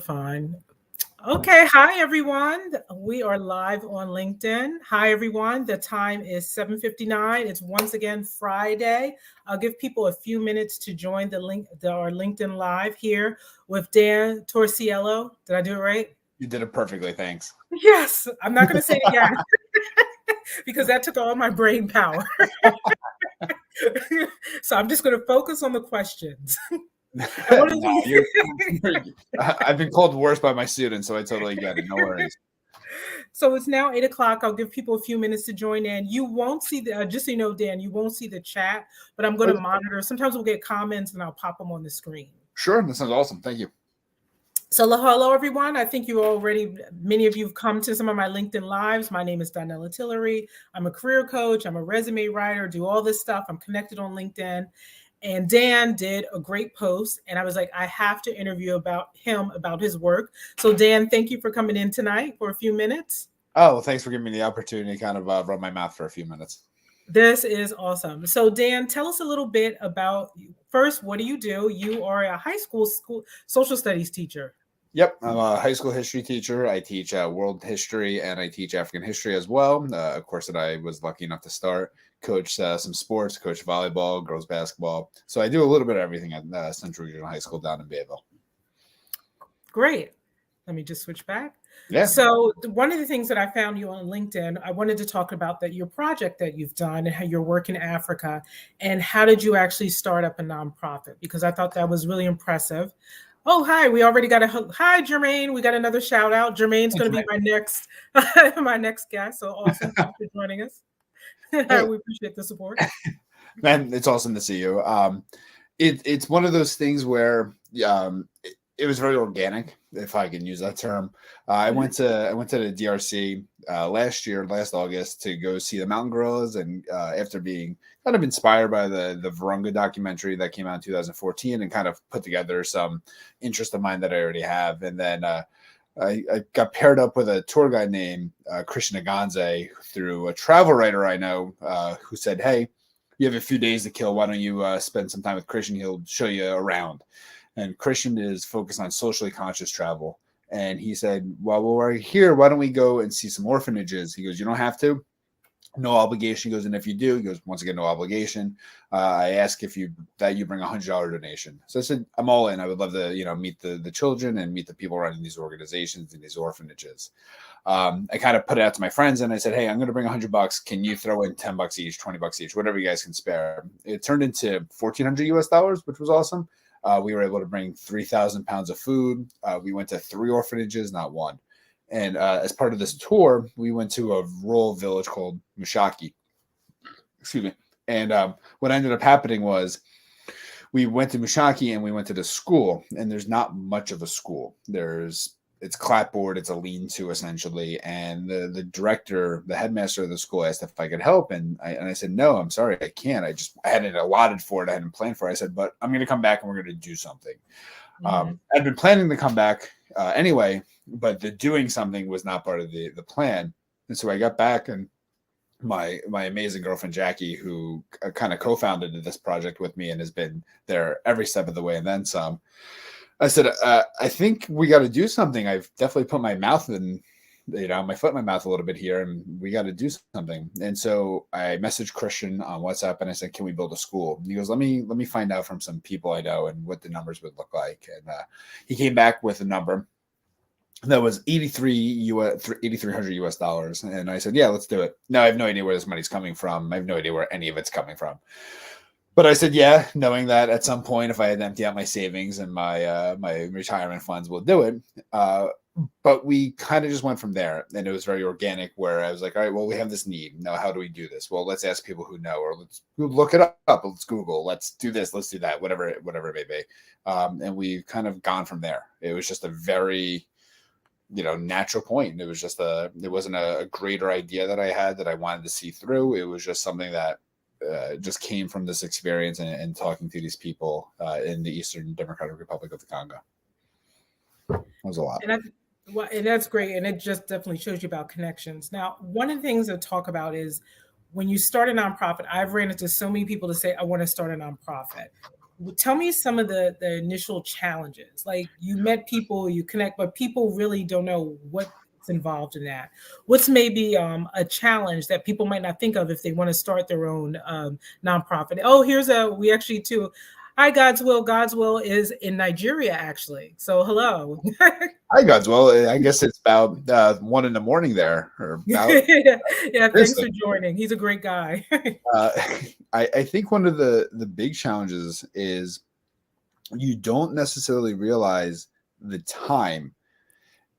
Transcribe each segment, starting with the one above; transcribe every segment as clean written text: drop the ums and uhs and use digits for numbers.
Fine. Okay. Hi, everyone. We are live on LinkedIn. Hi, everyone. The time is 7:59. It's once again Friday. I'll give people a few minutes to join our LinkedIn Live here with Dan Torsiello. Did I do it right? You did it perfectly. Thanks. Yes. I'm not going to say it again because that took all my brain power. So I'm just going to focus on the questions. No, I've been called worse by my students, so I totally get it. No worries. So it's now 8 o'clock. I'll give people a few minutes to join in. You won't see just so you know, Dan, you won't see the chat, but I'm going to Okay. monitor. Sometimes we'll get comments and I'll pop them on the screen. Sure, that sounds awesome. Thank you. So hello, everyone. I think many of you have come to some of my LinkedIn Lives. My name is Donnella Tillery. I'm a career coach. I'm a resume writer, do all this stuff. I'm connected on LinkedIn. And Dan did a great post. And I was like, I have to interview about his work. So Dan, thank you for coming in tonight for a few minutes. Oh, well, thanks for giving me the opportunity to kind of run my mouth for a few minutes. This is awesome. So Dan, tell us a little bit about, first, what do? You are a high school social studies teacher. Yep, I'm a high school history teacher. I teach world history and I teach African history as well. A course that I was lucky enough to start. Coach some sports, coach volleyball, girls basketball. So I do a little bit of everything at Central Regional High School down in Bayville. Great. Let me just switch back. Yeah. So one of the things that I found you on LinkedIn, I wanted to talk about your project that you've done and how you're working in Africa, and how did you actually start up a nonprofit? Because I thought that was really impressive. Oh, hi! We already got hi, Jermaine. We got another shout out. Jermaine's going to be my next my next guest. So awesome! Thanks for joining us. Hey. We appreciate the support. Man, it's awesome to see you. It's one of those things where it was very organic, if I can use that term. I went to the DRC last August to go see the mountain gorillas, and after being kind of inspired by the Virunga documentary that came out in 2014, and kind of put together some interest of mine that I already have, and then I got paired up with a tour guide named Christian Aganze through a travel writer I know who said, "Hey, you have a few days to kill. Why don't you spend some time with Christian? He'll show you around." And Christian is focused on socially conscious travel. And he said, well, we're here. Why don't we go and see some orphanages? He goes, you don't have to. No obligation. He goes, and if you do, he goes, once again, no obligation. I ask if you bring $100 donation. So I said, I'm all in. I would love to, meet the children and meet the people running these organizations and these orphanages. I kind of put it out to my friends and I said, hey, I'm going to bring $100. Can you throw in $10 each, $20 each, whatever you guys can spare? It turned into $1,400 US, which was awesome. We were able to bring 3,000 pounds of food. We went to 3 orphanages, not one. And as part of this tour, we went to a rural village called Mushaki. Excuse me. And what ended up happening was we went to Mushaki and we went to the school. And there's not much of a school. It's clapboard. It's a lean-to essentially. And the director, the headmaster of the school asked if I could help. And I said, no, I'm sorry, I can't. I hadn't allotted for it. I hadn't planned for it. I said, but I'm going to come back and we're going to do something. Mm-hmm. I'd been planning to come back anyway, but the doing something was not part of the plan. And so I got back and my amazing girlfriend, Jackie, who kind of co-founded this project with me and has been there every step of the way and then some. I said, I think we got to do something. I've definitely put my mouth in, my foot in my mouth a little bit here, and we got to do something. And so I messaged Christian on WhatsApp and I said, can we build a school? And he goes, let me find out from some people I know and what the numbers would look like. And he came back with a number that was $8,300 US. And I said, yeah, let's do it. Now I have no idea where this money's coming from. I have no idea where any of it's coming from. But I said, yeah, knowing that at some point, if I had to empty out my savings and my retirement funds, we'll do it. But we kind of just went from there. And it was very organic where I was like, all right, well, we have this need. Now, how do we do this? Well, let's ask people who know, or let's look it up. Let's Google. Let's do this. Let's do that, whatever it may be. And we've kind of gone from there. It was just a very natural point. It wasn't a greater idea that I had that I wanted to see through. It was just something that just came from this experience and talking to these people in the Eastern Democratic Republic of the Congo. That was a lot. And that's great. And it just definitely shows you about connections. Now, one of the things to talk about is when you start a nonprofit, I've ran into so many people to say, I want to start a nonprofit. tell me some of the initial challenges. Like you met people, you connect, but people really don't know what's involved in that. What's maybe a challenge that people might not think of if they want to start their own nonprofit? Oh, we actually too. Hi, God's Will. God's Will is in Nigeria, actually. So hello. Hi, Godswell. I guess it's about 1 a.m. there, or about. Yeah, thanks Seriously. for joining. He's a great guy. Uh, I think one of the big challenges is you don't necessarily realize the time,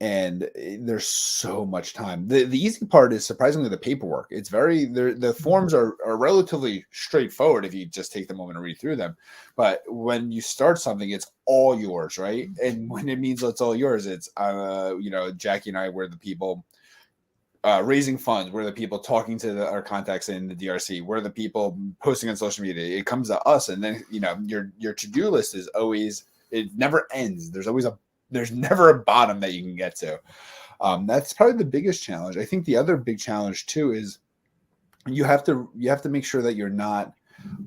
and there's so much time. The easy part is surprisingly the paperwork. It's the forms are relatively straightforward if you just take the moment to read through them. But when you start something, it's all yours, right? And when it means it's all yours, it's Jackie and I were the people raising funds. We're the people talking to our contacts in the DRC. We're the people posting on social media. It comes to us, and then your to-do list is always, it never ends. There's never a bottom that you can get to. That's probably the biggest challenge. I think the other big challenge too is you have to make sure that you're not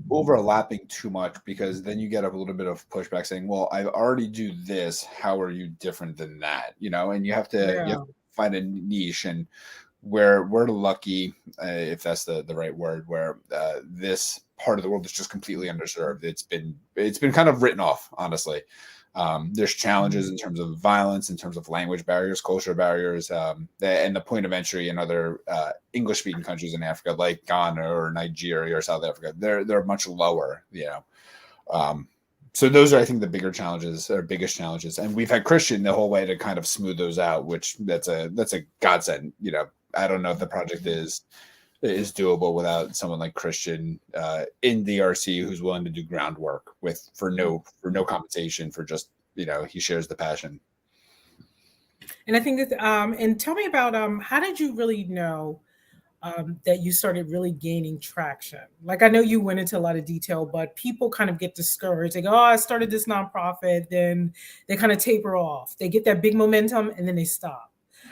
overlapping too much, because then you get a little bit of pushback saying, well, I already do this, how are you different than that? And you have to find a niche. And where we're lucky, if that's the right word, where this part of the world is just completely underserved. It's been kind of written off, honestly. There's challenges in terms of violence, in terms of language barriers, culture barriers, and the point of entry in other English-speaking countries in Africa, like Ghana or Nigeria or South Africa. They're much lower, so those are, I think, the biggest challenges. And we've had Christian the whole way to kind of smooth those out, which that's a godsend. I don't know if the project is doable without someone like Christian in DRC who's willing to do groundwork for no compensation, for just he shares the passion. And I think that and tell me about how did you really know that you started really gaining traction? Like I know you went into a lot of detail, but people kind of get discouraged. They go, "Oh, I started this nonprofit," then they kind of taper off. They get that big momentum and then they stop.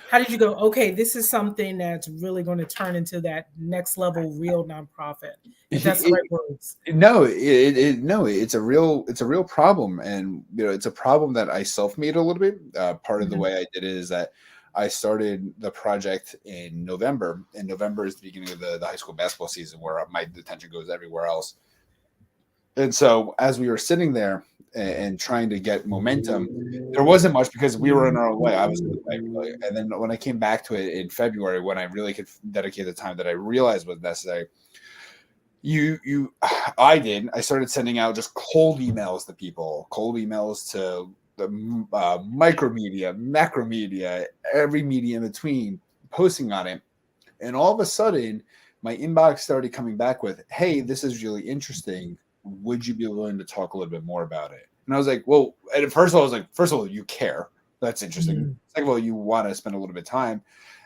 How did you go, okay, this is something that's really going to turn into that next level real nonprofit? If that's the right words. No, it's a real problem. And it's a problem that I self-made a little bit. Part of the way I did it is that I started the project in November, and November is the beginning of the high school basketball season, where my attention goes everywhere else. And so as we were sitting there and trying to get momentum, there wasn't much, because we were in our own way. I was in the way. And then when I came back to it in February, when I really could dedicate the time that I realized was necessary, I started sending out just cold emails to people, cold emails to the micromedia, macromedia, every media in between, posting on it. And all of a sudden, my inbox started coming back with, "Hey, this is really interesting. Would you be willing to talk a little bit more about it?" And I was like, well, and first of all, I was like, first of all, you care. That's interesting. Second of all, you want to spend a little bit of time.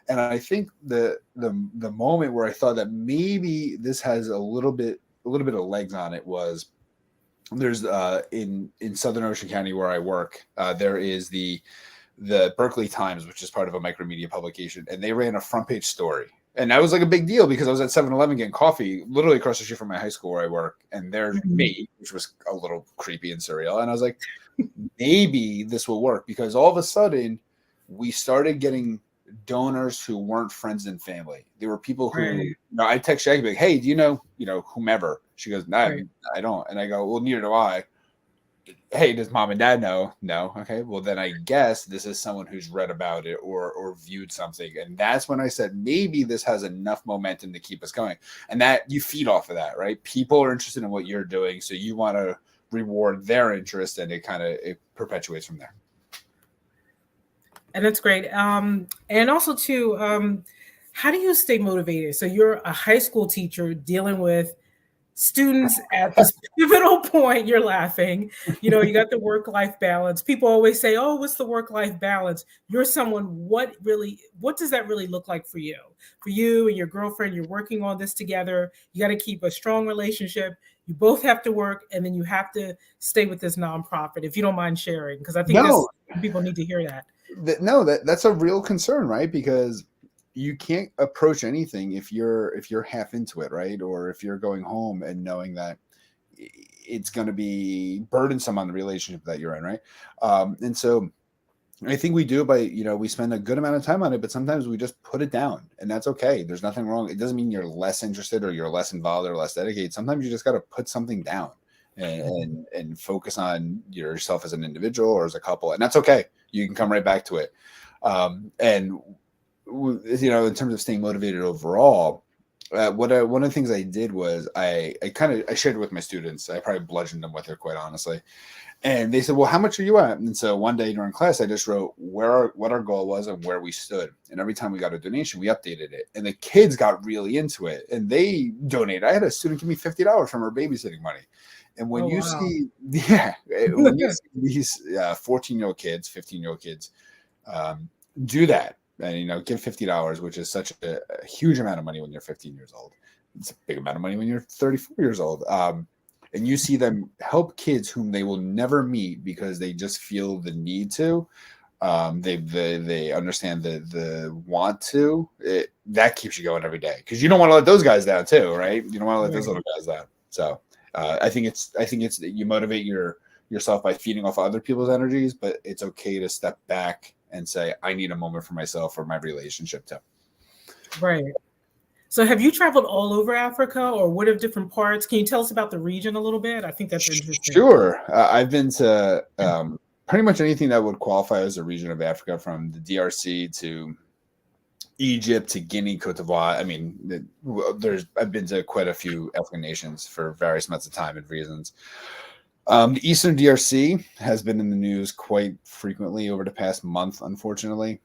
And I think the moment where I thought that maybe this has a little bit of legs on it was, there's in Southern Ocean County where I work, there is the Berkeley Times, which is part of a micromedia publication, and they ran a front page story. And that was like a big deal, because I was at 7-Eleven getting coffee literally across the street from my high school where I work, and there's me, which was a little creepy and surreal. And I was like, maybe this will work, because all of a sudden we started getting donors who weren't friends and family. There were people who, I text Jackie, like, "Hey, do you know whomever?" She goes, "No, I don't." And I go, "Well, neither do I." "Hey, does mom and dad know?" "No." "Okay, well then I guess this is someone who's read about it or viewed something." And that's when I said, maybe this has enough momentum to keep us going. And that you feed off of that, right? People are interested in what you're doing, so you want to reward their interest, and it perpetuates from there. And that's great. And also too, how do you stay motivated? So you're a high school teacher dealing with students at this pivotal point. You're laughing. You got the work-life balance. People always say, "Oh, what's the work-life balance?" You're someone, what does that really look like for you? For you and your girlfriend, you're working on this together. You got to keep a strong relationship. You both have to work, and then you have to stay with this nonprofit, if you don't mind sharing, because I think people need to hear that. That's a real concern, right? Because you can't approach anything if you're half into it, right? Or if you're going home and knowing that it's going to be burdensome on the relationship that you're in, right? And so I think we do it by, we spend a good amount of time on it, but sometimes we just put it down, and that's okay. There's nothing wrong. It doesn't mean you're less interested or you're less involved or less dedicated. Sometimes you just got to put something down and focus on yourself as an individual or as a couple, and that's okay. You can come right back to it. And in terms of staying motivated overall, one of the things I did was I shared it with my students. I probably bludgeoned them with it, quite honestly. And they said, well, how much are you at? And so one day during class, I just wrote what our goal was and where we stood. And every time we got a donation, we updated it. And the kids got really into it, and they donated. I had a student give me $50 from her babysitting money. And when see these 14-year-old kids, 15-year-old kids do that, and give $50, which is such a huge amount of money when you're 15 years old. It's a big amount of money when you're 34 years old. And you see them help kids whom they will never meet because they just feel the need to. They understand the want to. That keeps you going every day, because you don't want to let those guys down too, right? You don't want to let those little guys down. So I think it's that you motivate yourself by feeding off other people's energies, but it's okay to step back and say, I need a moment for myself or my relationship too. Right. So have you traveled all over Africa, or what are different parts? Can you tell us about the region a little bit? I think that's interesting. Sure. I've been to pretty much anything that would qualify as a region of Africa, from the DRC to Egypt to Guinea, Cote d'Ivoire. I mean, I've been to quite a few African nations for various amounts of time and reasons. The Eastern DRC has been in the news quite frequently over the past month, unfortunately.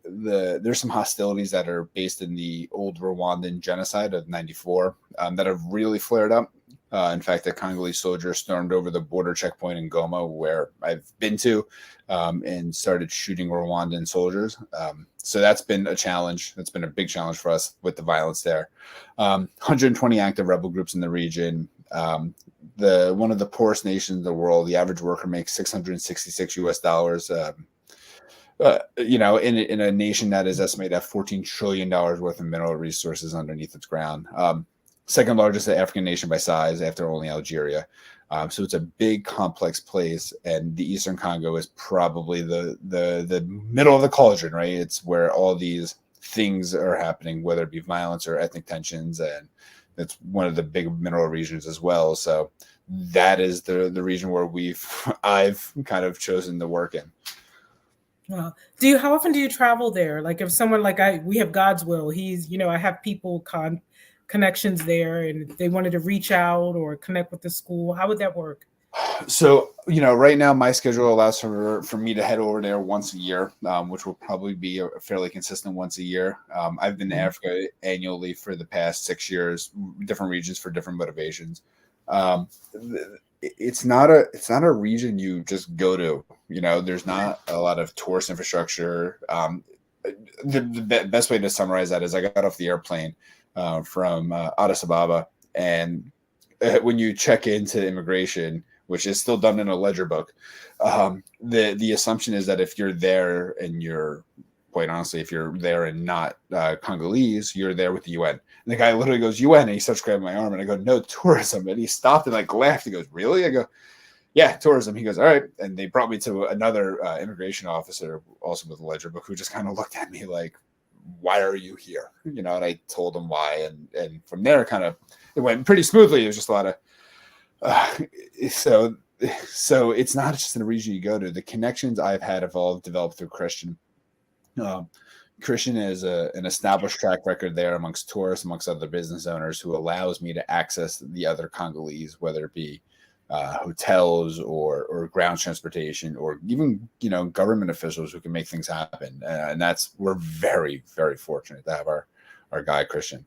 There's some hostilities that are based in the old Rwandan genocide of '94 that have really flared up. In fact, a Congolese soldier stormed over the border checkpoint in Goma, where I've been to, and started shooting Rwandan soldiers. So that's been a challenge. That's been a big challenge for us with the violence there. 120 active rebel groups in the region. One of the poorest nations in the world. The average worker makes $666 in a nation that is estimated at $14 trillion worth of mineral resources underneath its ground. Second largest African nation by size, after only Algeria. So it's a big, complex place, and the Eastern Congo is probably the middle of the cauldron, right? It's where all these things are happening, whether it be violence or ethnic tensions, and it's one of the big mineral regions as well. So that is the region where I've kind of chosen to work in. How often do you travel there? Like, if someone we have God's Will, I have people connections there, and they wanted to reach out or connect with the school, how would that work? So, right now my schedule allows for me to head over there once a year, which will probably be a fairly consistent once a year. I've been to Africa annually for the past 6 years, different regions for different motivations. It's not a region you just go to. There's not a lot of tourist infrastructure. The best way to summarize that is I got off the airplane from Addis Ababa, and when you check into immigration, which is still done in a ledger book, the assumption is that if you're there and quite honestly, if you're there and not Congolese, you're there with the UN. And the guy literally goes, UN, and he starts grabbing my arm, and I go, no, tourism. And he stopped and laughed. He goes, really? I go, yeah, tourism. He goes, all right. And they brought me to another immigration officer, also with a ledger book, who just kind of looked at me like, why are you here? And I told him why. And from there, it went pretty smoothly. It was just a lot of, so it's not just in a region you go to. The connections I've had have all developed through Christian. Christian has an established track record there amongst tourists, amongst other business owners, who allows me to access the other Congolese, whether it be hotels or ground transportation, or even government officials who can make things happen. And we're very, very fortunate to have our guy Christian.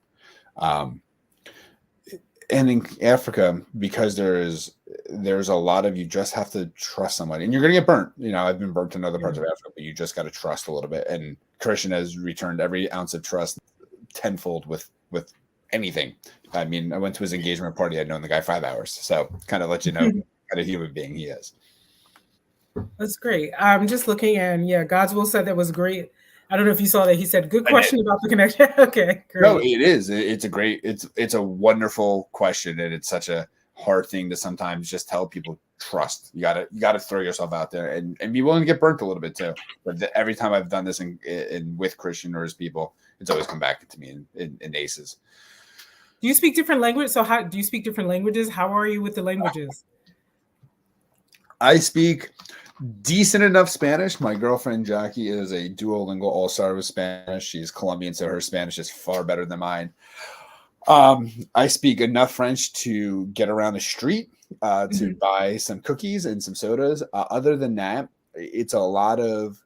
And in Africa, because there's a lot of, you just have to trust somebody, and you're going to get burnt. I've been burnt in other parts of Africa, but you just got to trust a little bit. And Christian has returned every ounce of trust tenfold with anything. I mean, I went to his engagement party. I'd known the guy 5 hours. So kind of let you know what kind of human being he is. That's great. I'm just looking, and God's Will said that was great. I don't know if you saw that. He said, good question about the connection. Okay, great. No, it is. It's a wonderful question. And it's such a hard thing to sometimes just tell people. Trust. You gotta throw yourself out there and be willing to get burnt a little bit too. But every time I've done this in with Christian or his people, it's always come back to me in aces. Do you speak different languages? So how do you speak different languages? How are you with the languages? I speak decent enough Spanish. My girlfriend Jackie is a Duolingo all-star with Spanish. She's Colombian, so her Spanish is far better than mine. I speak enough French to get around the street, to buy some cookies and some sodas. Other than that, it's a lot of,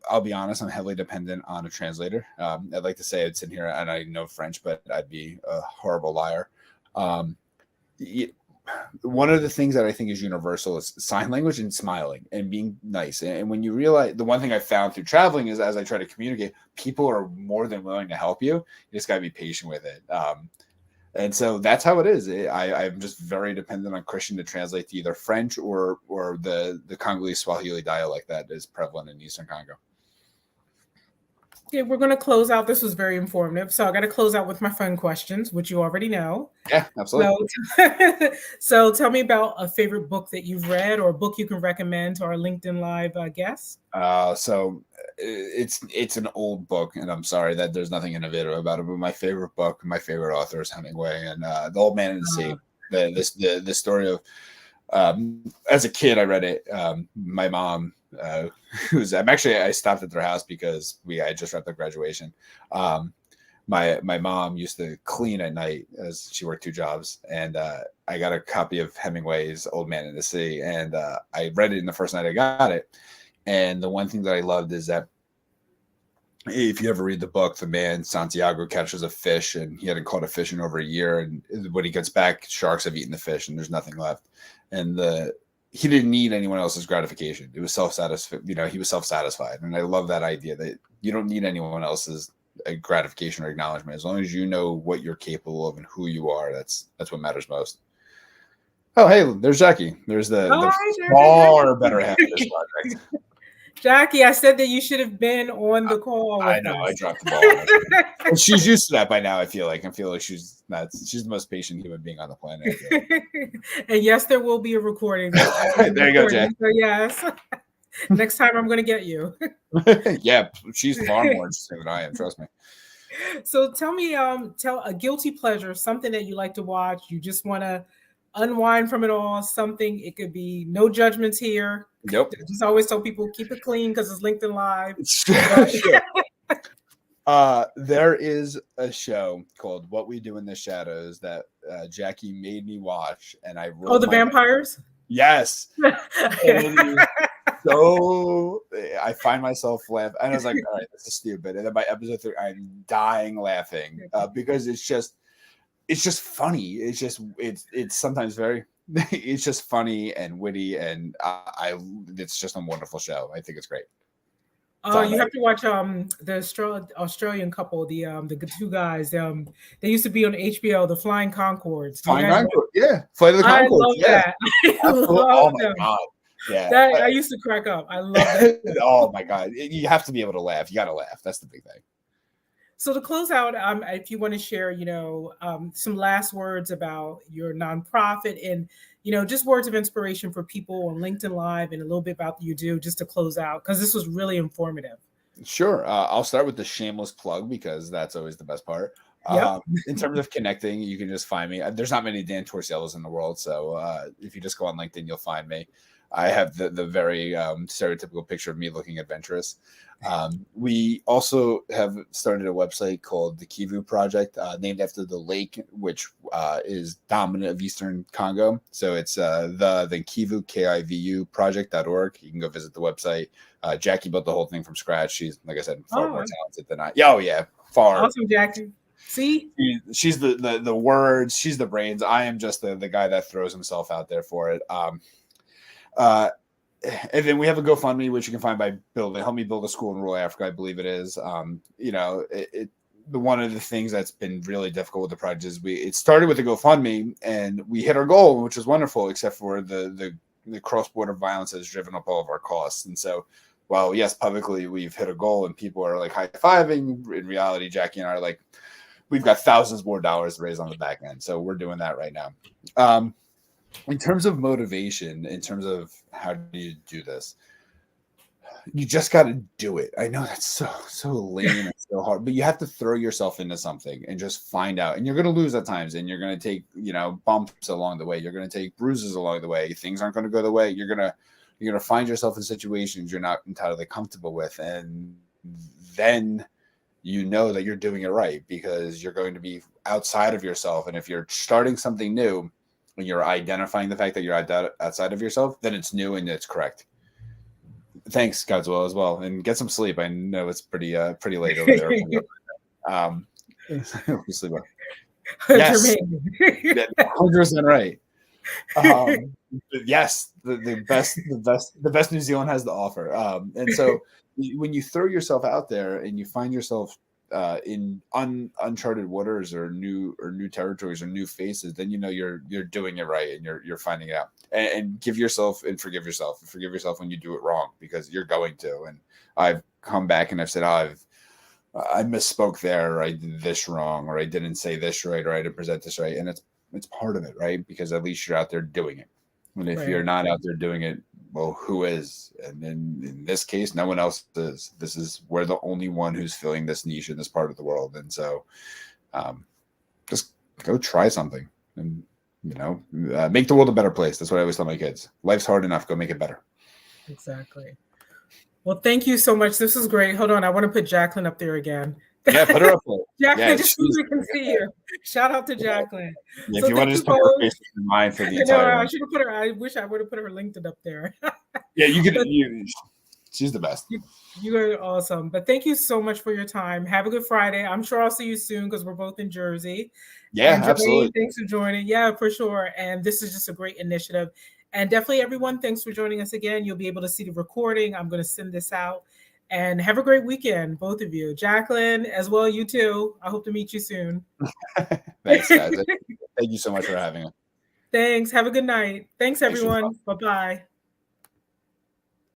I'll be honest, I'm heavily dependent on a translator. I'd like to say I'd sit here and I know French, but I'd be a horrible liar. One of the things that I think is universal is sign language and smiling and being nice. And when you realize, the one thing I found through traveling is, as I try to communicate, people are more than willing to help you. You just got to be patient with it. And so that's how it is. I'm just very dependent on Christian to translate to either French or the Congolese Swahili dialect that is prevalent in Eastern Congo. Okay, we're going to close out. This was very informative. So I got to close out with my fun questions, which you already know. Yeah, absolutely. So tell me about a favorite book that you've read or a book you can recommend to our LinkedIn Live guests. So it's an old book, and I'm sorry that there's nothing innovative about it, but my favorite book, my favorite author is Hemingway, and The Old Man and the Sea. The story of, as a kid, I read it. My mom, I stopped at their house because I just wrapped up graduation. My mom used to clean at night as she worked 2 jobs, and I got a copy of Hemingway's Old Man and the Sea, and I read it in the first night I got it. And the one thing that I loved is that if you ever read the book, the man Santiago catches a fish, and he hadn't caught a fish in over a year, and when he gets back, sharks have eaten the fish, and there's nothing left. And he didn't need anyone else's gratification. It was self-satisfied. He was self-satisfied, and I love that idea that you don't need anyone else's gratification or acknowledgement. As long as you know what you're capable of and who you are, that's what matters most. Oh, hey, there's Jackie. There's the far better half of this project. Jackie, I said that you should have been on the call. I know, I dropped the ball. And she's used to that by now. I feel like she's the most patient human being on the planet. And yes, there will be a recording. There you go, Jay. So yes, next time I'm going to get you. Yeah, she's far more interesting than I am. Trust me. So tell me, tell a guilty pleasure, something that you like to watch. You just want to unwind from it all. Something, it could be no judgments here. Yep. I just always tell people keep it clean because it's LinkedIn Live. There is a show called What We Do in the Shadows that Jackie made me watch, and I the vampires. Yes. So I find myself laughing, and I was like, all right, this is stupid. And then by episode 3, I'm dying laughing because it's just funny. It's sometimes very. It's just funny and witty, and it's just a wonderful show. I think it's great. You have to watch the Australian couple, the 2 guys. They used to be on HBO, the Flying Conchords. Flying Conchords, yeah, Flight of the Conchords. I love that. I love them. God. Yeah, I used to crack up. I love that. Oh my God, you have to be able to laugh. You got to laugh. That's the big thing. So to close out, if you want to share, some last words about your nonprofit and, just words of inspiration for people on LinkedIn Live and a little bit about what you do, just to close out, because this was really informative. Sure. I'll start with the shameless plug because that's always the best part. Yep. In terms of connecting, you can just find me. There's not many Dan Torsiellos in the world. So if you just go on LinkedIn, you'll find me. I have the very stereotypical picture of me looking adventurous. We also have started a website called the Kivu Project, named after the lake, which is dominant of Eastern Congo. So it's the Kivu, Kivu project.org. You can go visit the website. Jackie built the whole thing from scratch. She's, like I said, far more talented than I. Oh, yeah. Far. Awesome, Jackie. See? She's the words. She's the brains. I am just the guy that throws himself out there for it. And then we have a GoFundMe, which you can find by help me build a school in rural Africa, I believe it is. One of the things that's been really difficult with the project is it started with a GoFundMe and we hit our goal, which was wonderful, except for the cross-border violence has driven up all of our costs. And so, while yes, publicly we've hit a goal and people are like high-fiving, in reality, Jackie and I are like, we've got thousands more dollars to raise on the back end. So we're doing that right now. In terms of motivation, in terms of how do you do this, you just got to do it. I know that's so lame and so hard, but you have to throw yourself into something and just find out. And you're going to lose at times, and you're going to take, bumps along the way. You're going to take bruises along the way. Things aren't going to go the way. You're going to find yourself in situations you're not entirely comfortable with, and then you know that you're doing it right because you're going to be outside of yourself. And if you're starting something new and you're identifying the fact that you're outside of yourself, then it's new and it's correct. Thanks, God's will, as well, and get some sleep. I know it's pretty late over there. Sleep well. Yes, 100% right. Yes, the best New Zealand has to offer. And so when you throw yourself out there and you find yourself in uncharted waters or new territories or new faces, then you're doing it right and you're finding it out. And give yourself and forgive yourself. Forgive yourself when you do it wrong, because you're going to. And I've come back and I've said, I misspoke there, or I did this wrong, or I didn't say this right, or I didn't present this right. And it's part of it, right? Because at least you're out there doing it. And if you're not out there doing it, well, who is? And in this case, no one else is. We're the only one who's filling this niche in this part of the world. And so just go try something and, make the world a better place. That's what I always tell my kids. Life's hard enough. Go make it better. Exactly. Well, thank you so much. This was great. Hold on. I want to put Jacqueline up there again. Yeah, put her up there. Jacqueline, just so we can see you. Shout out to Jacqueline. If you want to just put her face in mind for the entire I should have put her. I wish I would have put her LinkedIn up there. Yeah, you could. She's the best. You are awesome. But thank you so much for your time. Have a good Friday. I'm sure I'll see you soon because we're both in Jersey. Yeah, and Jermaine, absolutely. Thanks for joining. Yeah, for sure. And this is just a great initiative. And definitely, everyone, thanks for joining us again. You'll be able to see the recording. I'm going to send this out. And have a great weekend, both of you. Jacqueline, as well, you too. I hope to meet you soon. Thanks, guys. Thank you so much for having us. Thanks. Have a good night. Thanks, everyone. Bye-bye.